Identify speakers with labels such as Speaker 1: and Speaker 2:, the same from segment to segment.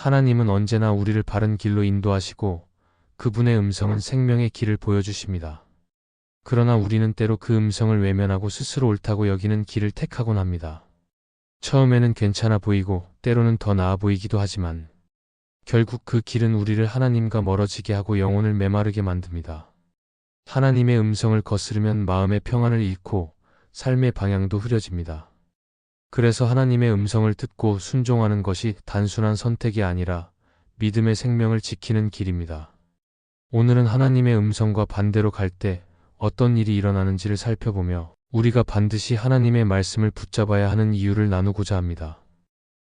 Speaker 1: 하나님은 언제나 우리를 바른 길로 인도하시고 그분의 음성은 생명의 길을 보여주십니다. 그러나 우리는 때로 그 음성을 외면하고 스스로 옳다고 여기는 길을 택하곤 합니다. 처음에는 괜찮아 보이고 때로는 더 나아 보이기도 하지만 결국 그 길은 우리를 하나님과 멀어지게 하고 영혼을 메마르게 만듭니다. 하나님의 음성을 거스르면 마음의 평안을 잃고 삶의 방향도 흐려집니다. 그래서 하나님의 음성을 듣고 순종하는 것이 단순한 선택이 아니라 믿음의 생명을 지키는 길입니다. 오늘은 하나님의 음성과 반대로 갈 때 어떤 일이 일어나는지를 살펴보며 우리가 반드시 하나님의 말씀을 붙잡아야 하는 이유를 나누고자 합니다.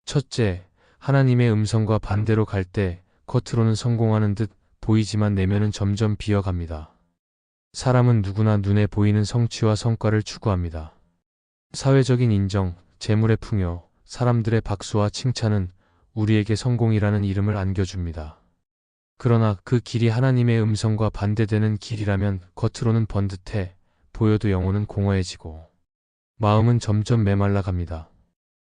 Speaker 1: 첫째, 하나님의 음성과 반대로 갈 때 겉으로는 성공하는 듯 보이지만 내면은 점점 비어갑니다. 사람은 누구나 눈에 보이는 성취와 성과를 추구합니다. 사회적인 인정, 재물의 풍요, 사람들의 박수와 칭찬은 우리에게 성공이라는 이름을 안겨줍니다. 그러나 그 길이 하나님의 음성과 반대되는 길이라면 겉으로는 번듯해 보여도 영혼은 공허해지고 마음은 점점 메말라 갑니다.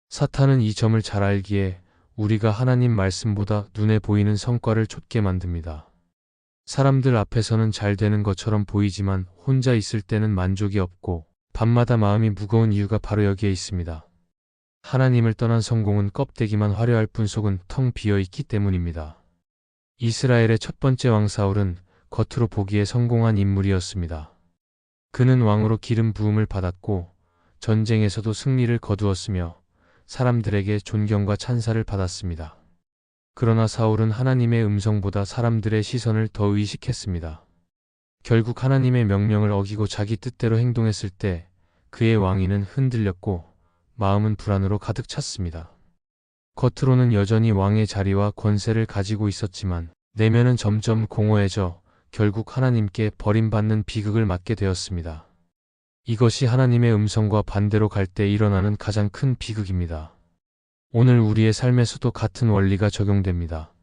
Speaker 1: 사탄은 이 점을 잘 알기에 우리가 하나님 말씀보다 눈에 보이는 성과를 좇게 만듭니다. 사람들 앞에서는 잘 되는 것처럼 보이지만 혼자 있을 때는 만족이 없고 밤마다 마음이 무거운 이유가 바로 여기에 있습니다. 하나님을 떠난 성공은 껍데기만 화려할 뿐 속은 텅 비어 있기 때문입니다. 이스라엘의 첫 번째 왕 사울은 겉으로 보기에 성공한 인물이었습니다. 그는 왕으로 기름 부음을 받았고 전쟁에서도 승리를 거두었으며 사람들에게 존경과 찬사를 받았습니다. 그러나 사울은 하나님의 음성보다 사람들의 시선을 더 의식했습니다. 결국 하나님의 명령을 어기고 자기 뜻대로 행동했을 때 그의 왕위는 흔들렸고 마음은 불안으로 가득 찼습니다. 겉으로는 여전히 왕의 자리와 권세를 가지고 있었지만 내면은 점점 공허해져 결국 하나님께 버림받는 비극을 맞게 되었습니다. 이것이 하나님의 음성과 반대로 갈 때 일어나는 가장 큰 비극입니다. 오늘 우리의 삶에서도 같은 원리가 적용됩니다.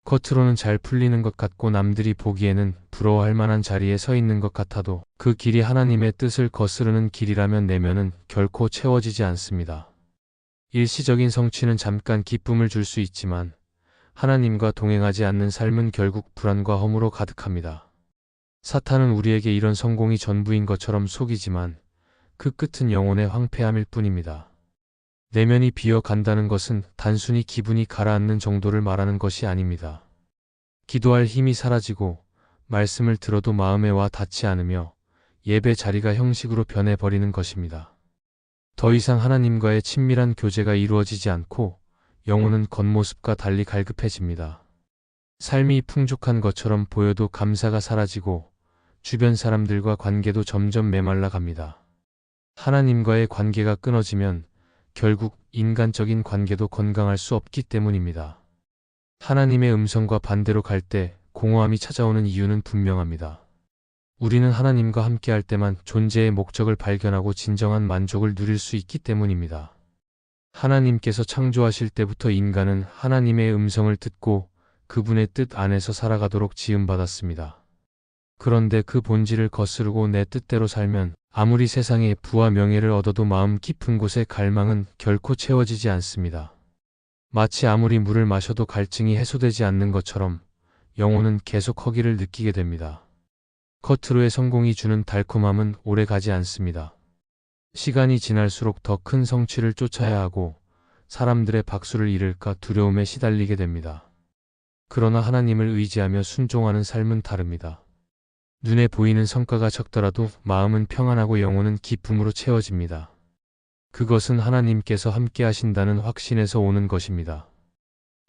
Speaker 1: 겉으로는 잘 풀리는 것 같고 남들이 보기에는 부러워할 만한 자리에 서 있는 것 같아도 그 길이 하나님의 뜻을 거스르는 길이라면 내면은 결코 채워지지 않습니다. 일시적인 성취는 잠깐 기쁨을 줄 수 있지만 하나님과 동행하지 않는 삶은 결국 불안과 허무로 가득합니다. 사탄은 우리에게 이런 성공이 전부인 것처럼 속이지만 그 끝은 영혼의 황폐함일 뿐입니다. 내면이 비어간다는 것은 단순히 기분이 가라앉는 정도를 말하는 것이 아닙니다. 기도할 힘이 사라지고 말씀을 들어도 마음에 와 닿지 않으며 예배 자리가 형식으로 변해버리는 것입니다. 더 이상 하나님과의 친밀한 교제가 이루어지지 않고 영혼은 겉모습과 달리 갈급해집니다. 삶이 풍족한 것처럼 보여도 감사가 사라지고 주변 사람들과 관계도 점점 메말라 갑니다. 하나님과의 관계가 끊어지면 결국 인간적인 관계도 건강할 수 없기 때문입니다. 하나님의 음성과 반대로 갈 때 공허함이 찾아오는 이유는 분명합니다. 우리는 하나님과 함께할 때만 존재의 목적을 발견하고 진정한 만족을 누릴 수 있기 때문입니다. 하나님께서 창조하실 때부터 인간은 하나님의 음성을 듣고 그분의 뜻 안에서 살아가도록 지음받았습니다. 그런데 그 본질을 거스르고 내 뜻대로 살면 아무리 세상에 부와 명예를 얻어도 마음 깊은 곳의 갈망은 결코 채워지지 않습니다. 마치 아무리 물을 마셔도 갈증이 해소되지 않는 것처럼 영혼은 계속 허기를 느끼게 됩니다. 겉으로의 성공이 주는 달콤함은 오래 가지 않습니다. 시간이 지날수록 더 큰 성취를 쫓아야 하고 사람들의 박수를 잃을까 두려움에 시달리게 됩니다. 그러나 하나님을 의지하며 순종하는 삶은 다릅니다. 눈에 보이는 성과가 적더라도 마음은 평안하고 영혼은 기쁨으로 채워집니다. 그것은 하나님께서 함께 하신다는 확신에서 오는 것입니다.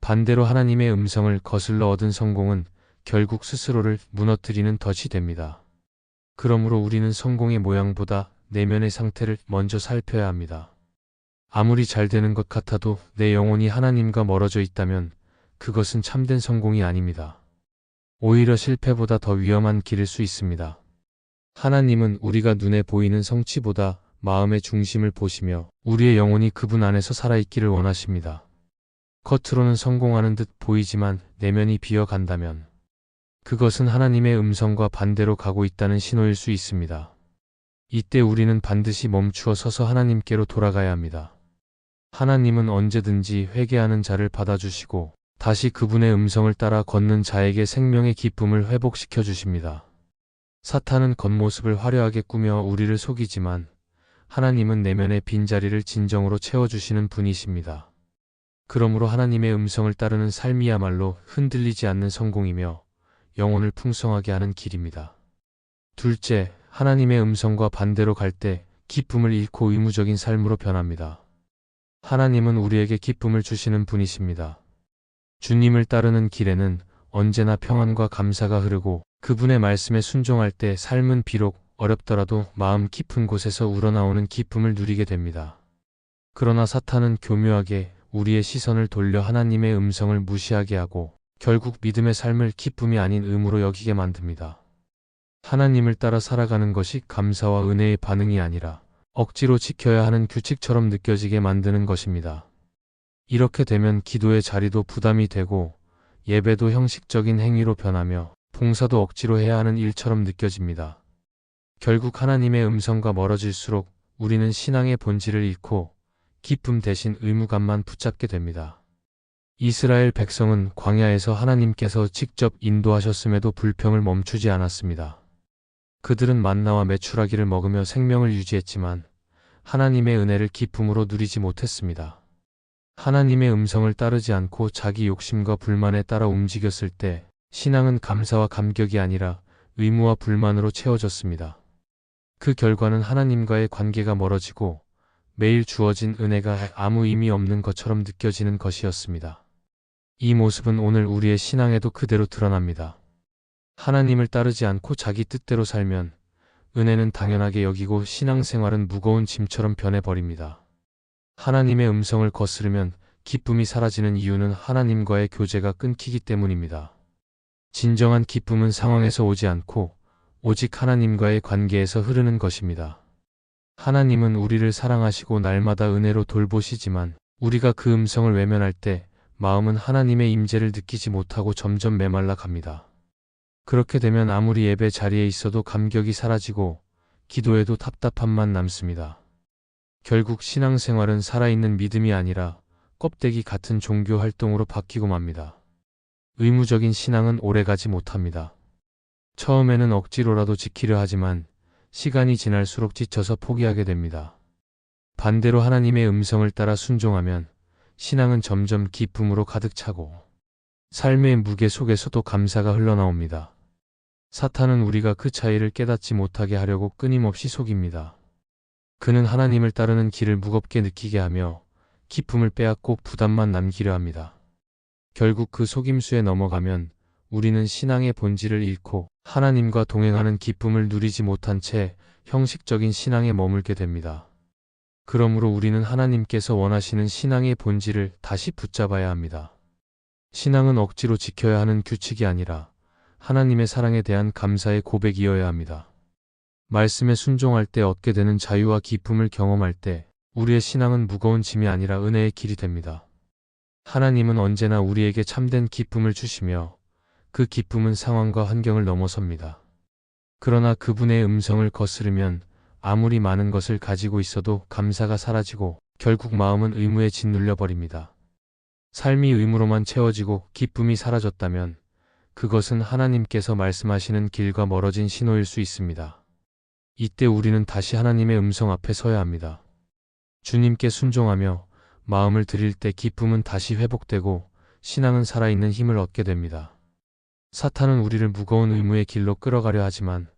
Speaker 1: 반대로 하나님의 음성을 거슬러 얻은 성공은 결국 스스로를 무너뜨리는 덫이 됩니다. 그러므로 우리는 성공의 모양보다 내면의 상태를 먼저 살펴야 합니다. 아무리 잘 되는 것 같아도 내 영혼이 하나님과 멀어져 있다면 그것은 참된 성공이 아닙니다. 오히려 실패보다 더 위험한 길일 수 있습니다. 하나님은 우리가 눈에 보이는 성취보다 마음의 중심을 보시며 우리의 영혼이 그분 안에서 살아있기를 원하십니다. 겉으로는 성공하는 듯 보이지만 내면이 비어간다면 그것은 하나님의 음성과 반대로 가고 있다는 신호일 수 있습니다. 이때 우리는 반드시 멈추어 서서 하나님께로 돌아가야 합니다. 하나님은 언제든지 회개하는 자를 받아주시고 다시 그분의 음성을 따라 걷는 자에게 생명의 기쁨을 회복시켜 주십니다. 사탄은 겉모습을 화려하게 꾸며 우리를 속이지만 하나님은 내면의 빈자리를 진정으로 채워주시는 분이십니다. 그러므로 하나님의 음성을 따르는 삶이야말로 흔들리지 않는 성공이며 영혼을 풍성하게 하는 길입니다. 둘째, 하나님의 음성과 반대로 갈 때 기쁨을 잃고 의무적인 삶으로 변합니다. 하나님은 우리에게 기쁨을 주시는 분이십니다. 주님을 따르는 길에는 언제나 평안과 감사가 흐르고 그분의 말씀에 순종할 때 삶은 비록 어렵더라도 마음 깊은 곳에서 우러나오는 기쁨을 누리게 됩니다. 그러나 사탄은 교묘하게 우리의 시선을 돌려 하나님의 음성을 무시하게 하고 결국 믿음의 삶을 기쁨이 아닌 의무로 여기게 만듭니다. 하나님을 따라 살아가는 것이 감사와 은혜의 반응이 아니라 억지로 지켜야 하는 규칙처럼 느껴지게 만드는 것입니다. 이렇게 되면 기도의 자리도 부담이 되고 예배도 형식적인 행위로 변하며 봉사도 억지로 해야 하는 일처럼 느껴집니다. 결국 하나님의 음성과 멀어질수록 우리는 신앙의 본질을 잃고 기쁨 대신 의무감만 붙잡게 됩니다. 이스라엘 백성은 광야에서 하나님께서 직접 인도하셨음에도 불평을 멈추지 않았습니다. 그들은 만나와 메추라기를 먹으며 생명을 유지했지만 하나님의 은혜를 기쁨으로 누리지 못했습니다. 하나님의 음성을 따르지 않고 자기 욕심과 불만에 따라 움직였을 때 신앙은 감사와 감격이 아니라 의무와 불만으로 채워졌습니다. 그 결과는 하나님과의 관계가 멀어지고 매일 주어진 은혜가 아무 의미 없는 것처럼 느껴지는 것이었습니다. 이 모습은 오늘 우리의 신앙에도 그대로 드러납니다. 하나님을 따르지 않고 자기 뜻대로 살면 은혜는 당연하게 여기고 신앙생활은 무거운 짐처럼 변해버립니다. 하나님의 음성을 거스르면 기쁨이 사라지는 이유는 하나님과의 교제가 끊기기 때문입니다. 진정한 기쁨은 상황에서 오지 않고 오직 하나님과의 관계에서 흐르는 것입니다. 하나님은 우리를 사랑하시고 날마다 은혜로 돌보시지만 우리가 그 음성을 외면할 때 마음은 하나님의 임재를 느끼지 못하고 점점 메말라 갑니다. 그렇게 되면 아무리 예배 자리에 있어도 감격이 사라지고 기도에도 답답함만 남습니다. 결국 신앙생활은 살아있는 믿음이 아니라 껍데기 같은 종교 활동으로 바뀌고 맙니다. 의무적인 신앙은 오래가지 못합니다. 처음에는 억지로라도 지키려 하지만 시간이 지날수록 지쳐서 포기하게 됩니다. 반대로 하나님의 음성을 따라 순종하면 신앙은 점점 기쁨으로 가득 차고 삶의 무게 속에서도 감사가 흘러나옵니다. 사탄은 우리가 그 차이를 깨닫지 못하게 하려고 끊임없이 속입니다. 그는 하나님을 따르는 길을 무겁게 느끼게 하며 기쁨을 빼앗고 부담만 남기려 합니다. 결국 그 속임수에 넘어가면 우리는 신앙의 본질을 잃고 하나님과 동행하는 기쁨을 누리지 못한 채 형식적인 신앙에 머물게 됩니다. 그러므로 우리는 하나님께서 원하시는 신앙의 본질을 다시 붙잡아야 합니다. 신앙은 억지로 지켜야 하는 규칙이 아니라 하나님의 사랑에 대한 감사의 고백이어야 합니다. 말씀에 순종할 때 얻게 되는 자유와 기쁨을 경험할 때 우리의 신앙은 무거운 짐이 아니라 은혜의 길이 됩니다. 하나님은 언제나 우리에게 참된 기쁨을 주시며 그 기쁨은 상황과 환경을 넘어섭니다. 그러나 그분의 음성을 거스르면 아무리 많은 것을 가지고 있어도 감사가 사라지고 결국 마음은 의무에 짓눌려 버립니다. 삶이 의무로만 채워지고 기쁨이 사라졌다면 그것은 하나님께서 말씀하시는 길과 멀어진 신호일 수 있습니다. 이때 우리는 다시 하나님의 음성 앞에 서야 합니다. 주님께 순종하며 마음을 드릴 때 기쁨은 다시 회복되고 신앙은 살아있는 힘을 얻게 됩니다. 사탄은 우리를 무거운 의무의 길로 끌어가려 하지만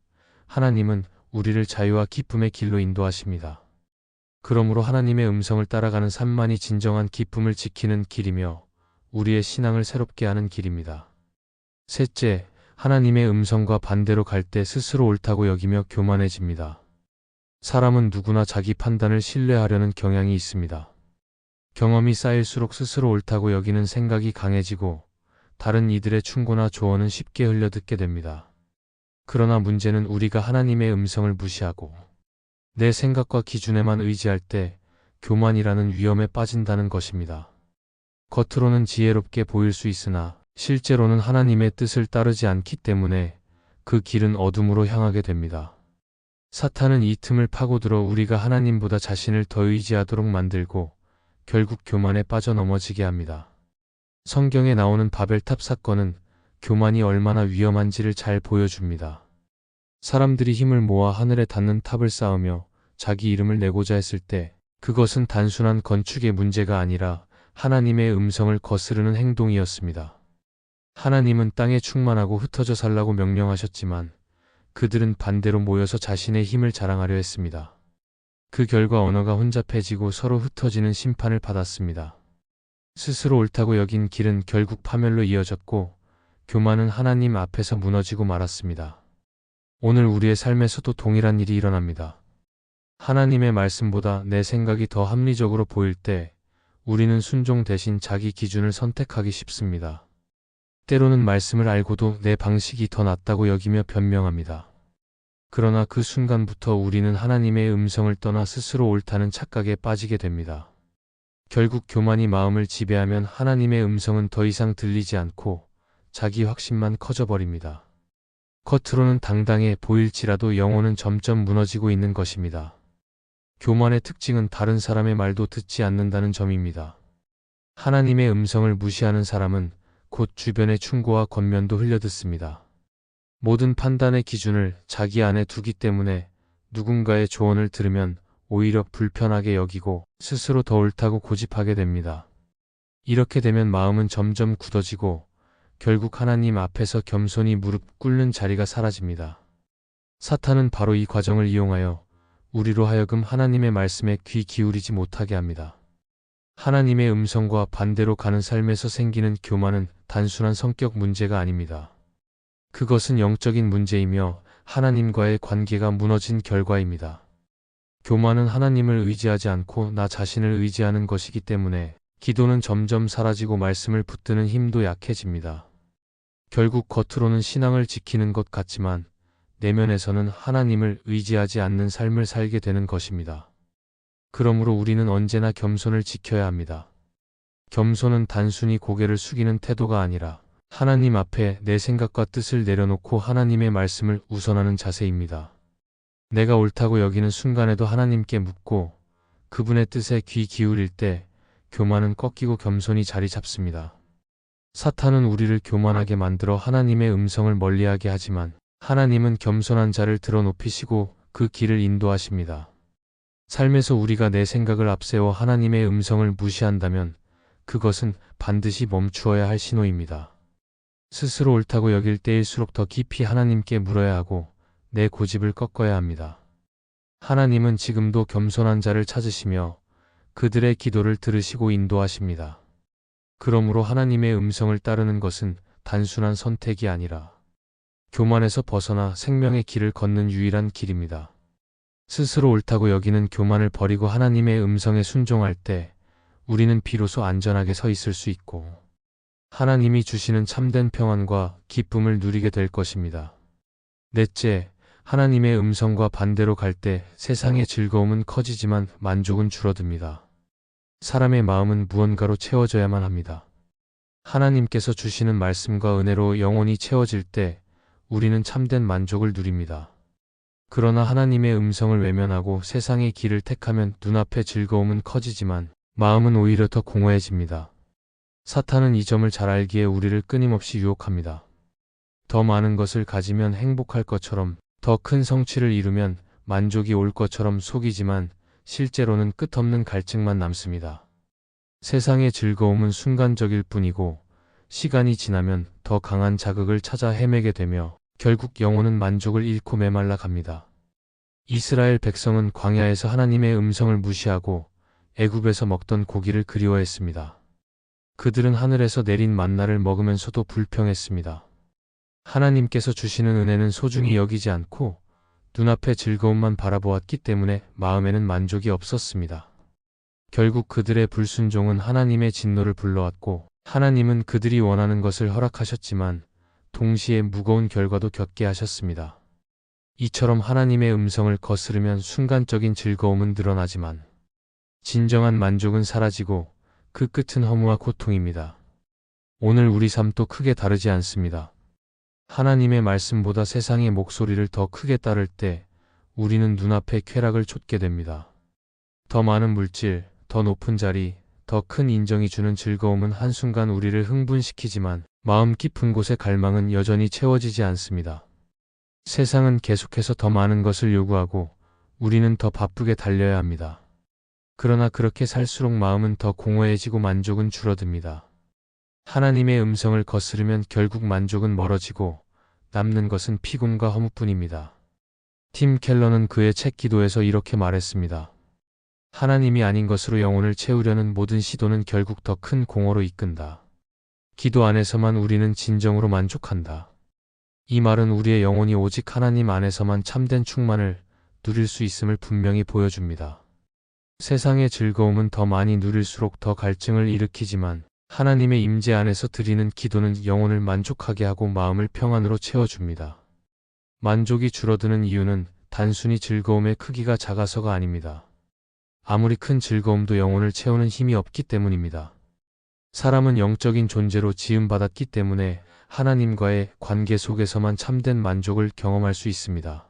Speaker 1: 하나님은 우리를 자유와 기쁨의 길로 인도하십니다. 그러므로 하나님의 음성을 따라가는 삶만이 진정한 기쁨을 지키는 길이며 우리의 신앙을 새롭게 하는 길입니다. 셋째, 하나님의 음성과 반대로 갈 때 스스로 옳다고 여기며 교만해집니다. 사람은 누구나 자기 판단을 신뢰하려는 경향이 있습니다. 경험이 쌓일수록 스스로 옳다고 여기는 생각이 강해지고 다른 이들의 충고나 조언은 쉽게 흘려듣게 됩니다. 그러나 문제는 우리가 하나님의 음성을 무시하고 내 생각과 기준에만 의지할 때 교만이라는 위험에 빠진다는 것입니다. 겉으로는 지혜롭게 보일 수 있으나 실제로는 하나님의 뜻을 따르지 않기 때문에 그 길은 어둠으로 향하게 됩니다. 사탄은 이 틈을 파고들어 우리가 하나님보다 자신을 더 의지하도록 만들고 결국 교만에 빠져 넘어지게 합니다. 성경에 나오는 바벨탑 사건은 교만이 얼마나 위험한지를 잘 보여줍니다. 사람들이 힘을 모아 하늘에 닿는 탑을 쌓으며 자기 이름을 내고자 했을 때 그것은 단순한 건축의 문제가 아니라 하나님의 음성을 거스르는 행동이었습니다. 하나님은 땅에 충만하고 흩어져 살라고 명령하셨지만 그들은 반대로 모여서 자신의 힘을 자랑하려 했습니다. 그 결과 언어가 혼잡해지고 서로 흩어지는 심판을 받았습니다. 스스로 옳다고 여긴 길은 결국 파멸로 이어졌고 교만은 하나님 앞에서 무너지고 말았습니다. 오늘 우리의 삶에서도 동일한 일이 일어납니다. 하나님의 말씀보다 내 생각이 더 합리적으로 보일 때 우리는 순종 대신 자기 기준을 선택하기 쉽습니다. 때로는 말씀을 알고도 내 방식이 더 낫다고 여기며 변명합니다. 그러나 그 순간부터 우리는 하나님의 음성을 떠나 스스로 옳다는 착각에 빠지게 됩니다. 결국 교만이 마음을 지배하면 하나님의 음성은 더 이상 들리지 않고 자기 확신만 커져버립니다. 겉으로는 당당해 보일지라도 영혼은 점점 무너지고 있는 것입니다. 교만의 특징은 다른 사람의 말도 듣지 않는다는 점입니다. 하나님의 음성을 무시하는 사람은 곧 주변의 충고와 권면도 흘려듣습니다. 모든 판단의 기준을 자기 안에 두기 때문에 누군가의 조언을 들으면 오히려 불편하게 여기고 스스로 더 옳다고 고집하게 됩니다. 이렇게 되면 마음은 점점 굳어지고 결국 하나님 앞에서 겸손히 무릎 꿇는 자리가 사라집니다. 사탄은 바로 이 과정을 이용하여 우리로 하여금 하나님의 말씀에 귀 기울이지 못하게 합니다. 하나님의 음성과 반대로 가는 삶에서 생기는 교만은 단순한 성격 문제가 아닙니다. 그것은 영적인 문제이며 하나님과의 관계가 무너진 결과입니다. 교만은 하나님을 의지하지 않고 나 자신을 의지하는 것이기 때문에 기도는 점점 사라지고 말씀을 붙드는 힘도 약해집니다. 결국 겉으로는 신앙을 지키는 것 같지만 내면에서는 하나님을 의지하지 않는 삶을 살게 되는 것입니다. 그러므로 우리는 언제나 겸손을 지켜야 합니다. 겸손은 단순히 고개를 숙이는 태도가 아니라 하나님 앞에 내 생각과 뜻을 내려놓고 하나님의 말씀을 우선하는 자세입니다. 내가 옳다고 여기는 순간에도 하나님께 묻고 그분의 뜻에 귀 기울일 때 교만은 꺾이고 겸손이 자리 잡습니다. 사탄은 우리를 교만하게 만들어 하나님의 음성을 멀리하게 하지만 하나님은 겸손한 자를 들어 높이시고 그 길을 인도하십니다. 삶에서 우리가 내 생각을 앞세워 하나님의 음성을 무시한다면 그것은 반드시 멈추어야 할 신호입니다. 스스로 옳다고 여길 때일수록 더 깊이 하나님께 물어야 하고 내 고집을 꺾어야 합니다. 하나님은 지금도 겸손한 자를 찾으시며 그들의 기도를 들으시고 인도하십니다. 그러므로 하나님의 음성을 따르는 것은 단순한 선택이 아니라 교만에서 벗어나 생명의 길을 걷는 유일한 길입니다. 스스로 옳다고 여기는 교만을 버리고 하나님의 음성에 순종할 때 우리는 비로소 안전하게 서 있을 수 있고 하나님이 주시는 참된 평안과 기쁨을 누리게 될 것입니다. 넷째, 하나님의 음성과 반대로 갈 때 세상의 즐거움은 커지지만 만족은 줄어듭니다. 사람의 마음은 무언가로 채워져야만 합니다. 하나님께서 주시는 말씀과 은혜로 영혼이 채워질 때 우리는 참된 만족을 누립니다. 그러나 하나님의 음성을 외면하고 세상의 길을 택하면 눈앞의 즐거움은 커지지만 마음은 오히려 더 공허해집니다. 사탄은 이 점을 잘 알기에 우리를 끊임없이 유혹합니다. 더 많은 것을 가지면 행복할 것처럼, 더 큰 성취를 이루면 만족이 올 것처럼 속이지만 실제로는 끝없는 갈증만 남습니다. 세상의 즐거움은 순간적일 뿐이고 시간이 지나면 더 강한 자극을 찾아 헤매게 되며 결국 영혼은 만족을 잃고 메말라 갑니다. 이스라엘 백성은 광야에서 하나님의 음성을 무시하고 애굽에서 먹던 고기를 그리워했습니다. 그들은 하늘에서 내린 만나를 먹으면서도 불평했습니다. 하나님께서 주시는 은혜는 소중히 여기지 않고 눈앞의 즐거움만 바라보았기 때문에 마음에는 만족이 없었습니다. 결국 그들의 불순종은 하나님의 진노를 불러왔고 하나님은 그들이 원하는 것을 허락하셨지만 동시에 무거운 결과도 겪게 하셨습니다. 이처럼 하나님의 음성을 거스르면 순간적인 즐거움은 늘어나지만 진정한 만족은 사라지고 그 끝은 허무와 고통입니다. 오늘 우리 삶도 크게 다르지 않습니다. 하나님의 말씀보다 세상의 목소리를 더 크게 따를 때 우리는 눈앞의 쾌락을 쫓게 됩니다. 더 많은 물질, 더 높은 자리, 더 더 큰 인정이 주는 즐거움은 한순간 우리를 흥분시키지만 마음 깊은 곳의 갈망은 여전히 채워지지 않습니다. 세상은 계속해서 더 많은 것을 요구하고 우리는 더 바쁘게 달려야 합니다. 그러나 그렇게 살수록 마음은 더 공허해지고 만족은 줄어듭니다. 하나님의 음성을 거스르면 결국 만족은 멀어지고 남는 것은 피곤과 허무뿐입니다. 팀 켈러는 그의 책 기도에서 이렇게 말했습니다. 하나님이 아닌 것으로 영혼을 채우려는 모든 시도는 결국 더 큰 공허로 이끈다. 기도 안에서만 우리는 진정으로 만족한다. 이 말은 우리의 영혼이 오직 하나님 안에서만 참된 충만을 누릴 수 있음을 분명히 보여줍니다. 세상의 즐거움은 더 많이 누릴수록 더 갈증을 일으키지만 하나님의 임재 안에서 드리는 기도는 영혼을 만족하게 하고 마음을 평안으로 채워줍니다. 만족이 줄어드는 이유는 단순히 즐거움의 크기가 작아서가 아닙니다. 아무리 큰 즐거움도 영혼을 채우는 힘이 없기 때문입니다. 사람은 영적인 존재로 지음받았기 때문에 하나님과의 관계 속에서만 참된 만족을 경험할 수 있습니다.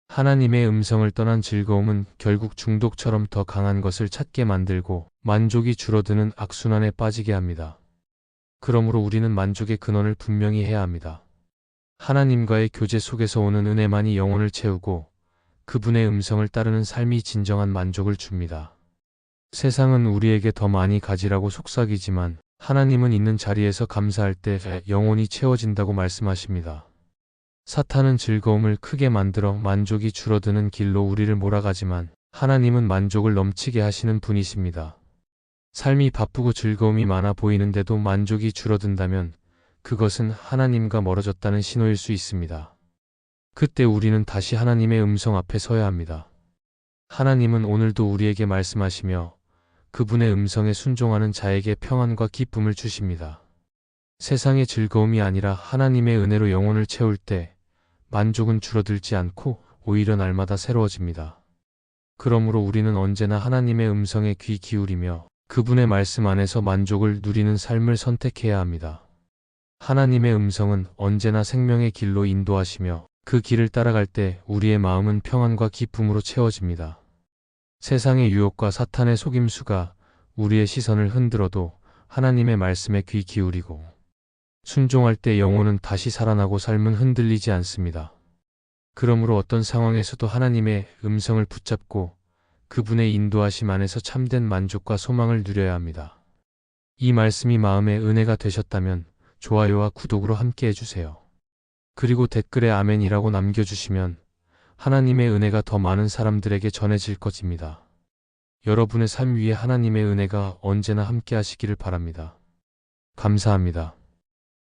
Speaker 1: 하나님의 음성을 떠난 즐거움은 결국 중독처럼 더 강한 것을 찾게 만들고 만족이 줄어드는 악순환에 빠지게 합니다. 그러므로 우리는 만족의 근원을 분명히 해야 합니다. 하나님과의 교제 속에서 오는 은혜만이 영혼을 채우고 그분의 음성을 따르는 삶이 진정한 만족을 줍니다. 세상은 우리에게 더 많이 가지라고 속삭이지만 하나님은 있는 자리에서 감사할 때 영혼이 채워진다고 말씀하십니다. 사탄은 즐거움을 크게 만들어 만족이 줄어드는 길로 우리를 몰아가지만 하나님은 만족을 넘치게 하시는 분이십니다. 삶이 바쁘고 즐거움이 많아 보이는데도 만족이 줄어든다면 그것은 하나님과 멀어졌다는 신호일 수 있습니다. 그때 우리는 다시 하나님의 음성 앞에 서야 합니다. 하나님은 오늘도 우리에게 말씀하시며 그분의 음성에 순종하는 자에게 평안과 기쁨을 주십니다. 세상의 즐거움이 아니라 하나님의 은혜로 영혼을 채울 때 만족은 줄어들지 않고 오히려 날마다 새로워집니다. 그러므로 우리는 언제나 하나님의 음성에 귀 기울이며 그분의 말씀 안에서 만족을 누리는 삶을 선택해야 합니다. 하나님의 음성은 언제나 생명의 길로 인도하시며 그 길을 따라갈 때 우리의 마음은 평안과 기쁨으로 채워집니다. 세상의 유혹과 사탄의 속임수가 우리의 시선을 흔들어도 하나님의 말씀에 귀 기울이고 순종할 때 영혼은 다시 살아나고 삶은 흔들리지 않습니다. 그러므로 어떤 상황에서도 하나님의 음성을 붙잡고 그분의 인도하심 안에서 참된 만족과 소망을 누려야 합니다. 이 말씀이 마음의 은혜가 되셨다면 좋아요와 구독으로 함께 해주세요. 그리고 댓글에 아멘이라고 남겨주시면 하나님의 은혜가 더 많은 사람들에게 전해질 것입니다. 여러분의 삶 위에 하나님의 은혜가 언제나 함께 하시기를 바랍니다. 감사합니다.